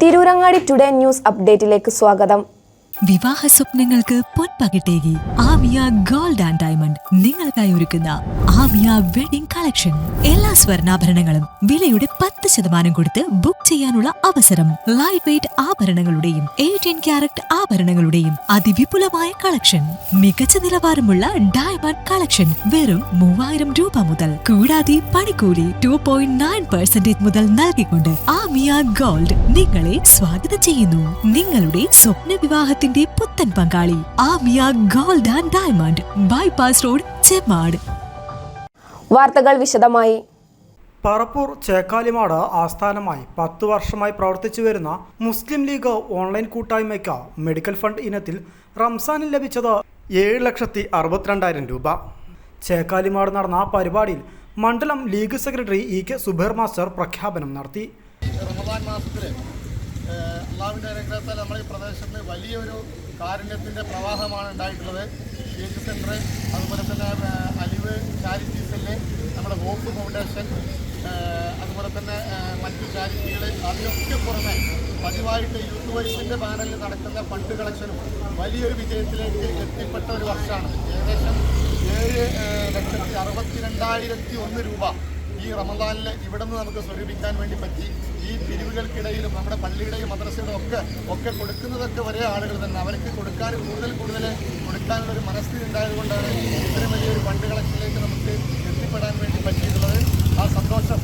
Tirurangadi today news അപ്ഡേറ്റിലേക്ക് സ്വാഗതം. വിവാഹ സ്വപ്നങ്ങൾക്ക് പൊൻപകിട്ടേകി ആമിയ ഗോൾഡ് ആൻഡ് ഡയമണ്ട് നിങ്ങൾക്കായി ഒരുക്കുന്ന ആമിയ വെഡിംഗ് കളക്ഷൻ. എല്ലാ സ്വർണ്ണാഭരണങ്ങളും വിലയുടെ 10% കൊടുത്ത് ബുക്ക് ചെയ്യാനുള്ള അവസരം. ലൈറ്റ് വെയ്റ്റ് ആഭരണങ്ങളുടെയും 18 ക്യാരറ്റ് ആഭരണങ്ങളുടെയും അതിവിപുലമായ കളക്ഷൻ. മികച്ച നിലവാരമുള്ള ഡയമണ്ട് കളക്ഷൻ വെറും 3000 രൂപ മുതൽ. കൂടാതെ പണിക്കൂലി 2.9% മുതൽ നൽകിക്കൊണ്ട് ആമിയ ഗോൾഡ് നിങ്ങളെ സ്വാഗതം ചെയ്യുന്നു. നിങ്ങളുടെ സ്വപ്ന വിവാഹത്തിന്റെ പുത്തൻ പങ്കാളി Amiya gold and diamond, bypass road, Chemmad. വാർത്തകൾ വിശദമായി. പറപ്പൂർ ചേക്കാലിമാട് ആസ്ഥാനമായി 10 വർഷമായി പ്രവർത്തിച്ചു വരുന്ന മുസ്ലിം ലീഗ് ഓൺലൈൻ കൂട്ടായ്മയ്ക്ക് മെഡിക്കൽ ഫണ്ട് ഇനത്തിൽ റംസാനിൽ ലഭിച്ചത് 7,62,000 രൂപ. ചേക്കാലിമാട് നടന്ന പരിപാടിയിൽ മണ്ഡലം League secretary E K Zubair master പ്രഖ്യാപനം നടത്തി. റമദാൻ മാസത്തിൽ അള്ളാഹുവിൻ്റെ അനുഗ്രഹത്താൽ നമ്മുടെ ഈ പ്രദേശത്ത് വലിയൊരു കാരുണ്യത്തിൻ്റെ പ്രവാഹമാണ് ഉണ്ടായിട്ടുള്ളത്. ഷീറ്റ് സെൻറ്റർ, അതുപോലെ തന്നെ അലിവ് ചാരിറ്റി സെല്ല്, നമ്മുടെ ഹോപ്പ് ഫൗണ്ടേഷൻ, അതുപോലെ തന്നെ മറ്റു ചാരിറ്റികൾ, അതിനൊക്കെ പുറമെ പതിവായിട്ട് യൂത്ത് വൈസിൻ്റെ പാനലിൽ നടക്കുന്ന ഫണ്ട് കളക്ഷനും വലിയൊരു വിജയത്തിലേക്ക് എത്തിപ്പെട്ട ഒരു വർഷമാണ്. ഏകദേശം 7,62,001 രൂപ ഈ റമദാനിൽ ഇവിടെ നിന്ന് നമുക്ക് സ്വരൂപിക്കാൻ വേണ്ടി പറ്റി. ഈ പിരിവുകൾക്കിടയിലും നമ്മുടെ പള്ളിയുടെയും മദ്രസയുടെ ഒക്കെ കൊടുക്കുന്നതൊക്കെ ഒരേ ആളുകൾ തന്നെ. അവർക്ക് കൂടുതൽ കൊടുക്കാനുള്ളൊരു മനസ്ഥിതി ഉണ്ടായതുകൊണ്ടാണ് ഇത്രയും വലിയൊരു ഫണ്ട് കളക്ഷനിലേക്ക് നമുക്ക് എത്തിപ്പെടാൻ വേണ്ടി പറ്റിയിട്ടുള്ളത്. ആ സന്തോഷം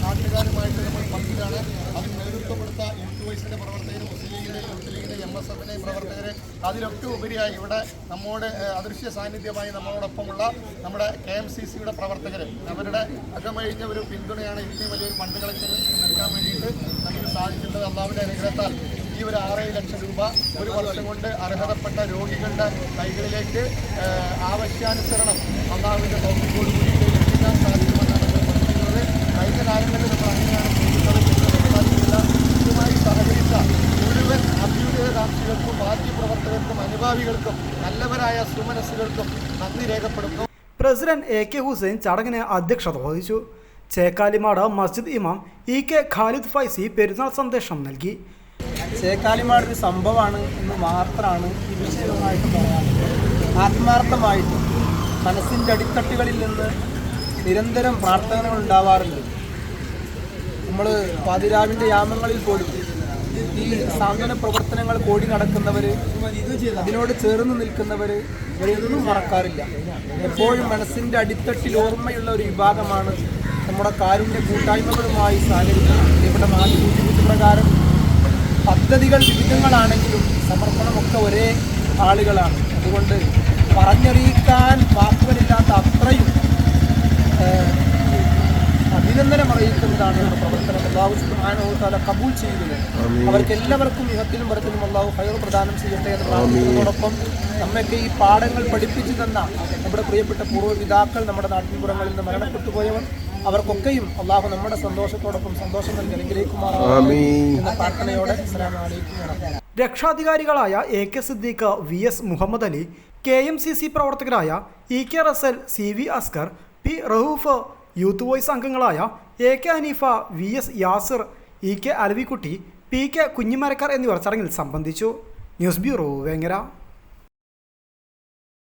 നാട്ടുകാരുമായിട്ട് നമ്മൾ പങ്കിടാണ്. അതിന് നേതൃത്വം കൊടുത്ത യൂത്ത് വൈസിൻ്റെ പ്രവർത്തകർ, മുസ്ലിം ലീഗിൻ്റെ, യൂത്ത് ലീഗിൻ്റെ, MSFിൻ്റെ പ്രവർത്തകർ, അതിലൊക്കെ ഉപരിയായി ഇവിടെ നമ്മോട് അദൃശ്യ സാന്നിധ്യമായി നമ്മളോടൊപ്പമുള്ള നമ്മുടെ KMCCയുടെ പ്രവർത്തകർ, അവരുടെ അകമഴിഞ്ഞ ഒരു പിന്തുണയാണ് ഇത്രയും വലിയൊരു ഫണ്ട് കളക്ഷൻ നൽകാൻ വേണ്ടിയിട്ട് നമുക്ക് സാധിച്ചിട്ടുള്ളത്. അള്ളാഹുവിൻ്റെ അനുഗ്രഹത്താൽ ഈ ഒരു 6 ലക്ഷം രൂപ ഒരു വർഷം കൊണ്ട് അർഹതപ്പെട്ട രോഗികളുടെ കൈകളിലേക്ക് ആവശ്യാനുസരണം അള്ളാഹുവിൻ്റെ തോക്കിക്കോട് കൂടി എത്തിക്കാൻ സാധിക്കുമെന്നാണ് നമ്മൾ പറഞ്ഞിട്ടുള്ളത്. കഴിഞ്ഞ കാലങ്ങളിൽ നമ്മൾ അങ്ങനെയാണ് ചെയ്തിട്ടുള്ളത്. ഇതുമായി സഹകരിച്ച മുഴുവൻ അഭ്യുദയകാംക്ഷികൾക്കും പാർട്ടി പ്രവർത്തകർക്കും അനുഭാവികൾക്കും നല്ലവരായ സുമനസ്സുകൾക്കും നന്ദി രേഖപ്പെടുന്നു. പ്രസിഡന്റ് AK ഹുസൈൻ ചടങ്ങിന് അധ്യക്ഷത വഹിച്ചു. ചേക്കാലിമാട് മസ്ജിദ് ഇമാം ഇ കെ ഖാലിദ് ഫൈസി പെരുന്നാൾ സന്ദേശം നൽകി. ചേക്കാലിമാട് ഒരു സംഭവമാണ് എന്ന് മാത്രമാണ് ഈ വിഷയമായിട്ട് പറയാനുള്ളത്. ആത്മാർത്ഥമായിട്ട് മനസ്സിൻ്റെ അടിത്തട്ടുകളിൽ നിന്ന് നിരന്തരം പ്രാർത്ഥനകൾ ഉണ്ടാവാറുണ്ട്. നമ്മൾ പാതിരാവിൻ്റെ യാമങ്ങളിൽ പോലും ഈ സാന്ത്വന പ്രവർത്തനങ്ങൾ കോടി നടക്കുന്നവർ, അതിനോട് ചേർന്ന് നിൽക്കുന്നവർ ഇവരെയൊന്നും മറക്കാറില്ല. എപ്പോഴും മനസ്സിൻ്റെ അടിത്തട്ടിൽ ഓർമ്മയുള്ള ഒരു വിഭാഗമാണ് നമ്മുടെ കാരുണ്യ കൂട്ടായ്മകളുമായി സഹകരിക്കുന്നത്. ഇവിടെ മാറ്റി സൂചിപ്പിച്ച പ്രകാരം പദ്ധതികൾ വിവിധങ്ങളാണെങ്കിലും സമർപ്പണമൊക്കെ ഒരേ ആളുകളാണ്. അതുകൊണ്ട് പറഞ്ഞറിയിക്കാൻ വാക്കുകളില്ലാത്ത അത്രയും അഭിനന്ദനം അറിയിക്കുന്നതാണ് നമ്മുടെ പ്രവർത്തനം. അല്ലാഹു സുബ്ഹാനഹു വ തആല കബൂൽ ചെയ്യുന്നത്. അവർക്ക് എല്ലാവർക്കും ഇഹത്തിലും വരത്തിലും അല്ലാഹു ഖൈർ പ്രദാനം ചെയ്യട്ടെ എന്ന് പ്രാർത്ഥിക്കുന്നതോടൊപ്പം നമ്മയൊക്കെ ഈ പാഠങ്ങൾ പഠിപ്പിച്ചു തന്ന നമ്മുടെ പ്രിയപ്പെട്ട പൂർവ്വപിതാക്കൾ, നമ്മുടെ നാട്ടിൻപുറങ്ങളിൽ നിന്ന് മരണപ്പെട്ടു പോയവർ, അവർക്കൊക്കെയും അല്ലാഹു നമ്മുടെ സന്തോഷത്തോടൊപ്പം സന്തോഷം നൽകി അനുഗ്രഹിക്കുമാറാകട്ടെ എന്ന പ്രാർത്ഥനയോടെ അസ്സലാമു അലൈക്കും. രക്ഷാധികാരികളായ AK Siddique, VS Muhammad Ali, KMCC പ്രവർത്തകരായ EK Rasal, CV Askar, P Rahoof, youth voice അംഗങ്ങളായ AK Hanifa, VS Yasir, EK Alavikutty, PK Kunhimarakkar എന്നിവർ ചടങ്ങിൽ സംബന്ധിച്ചു. News bureau, Vengara.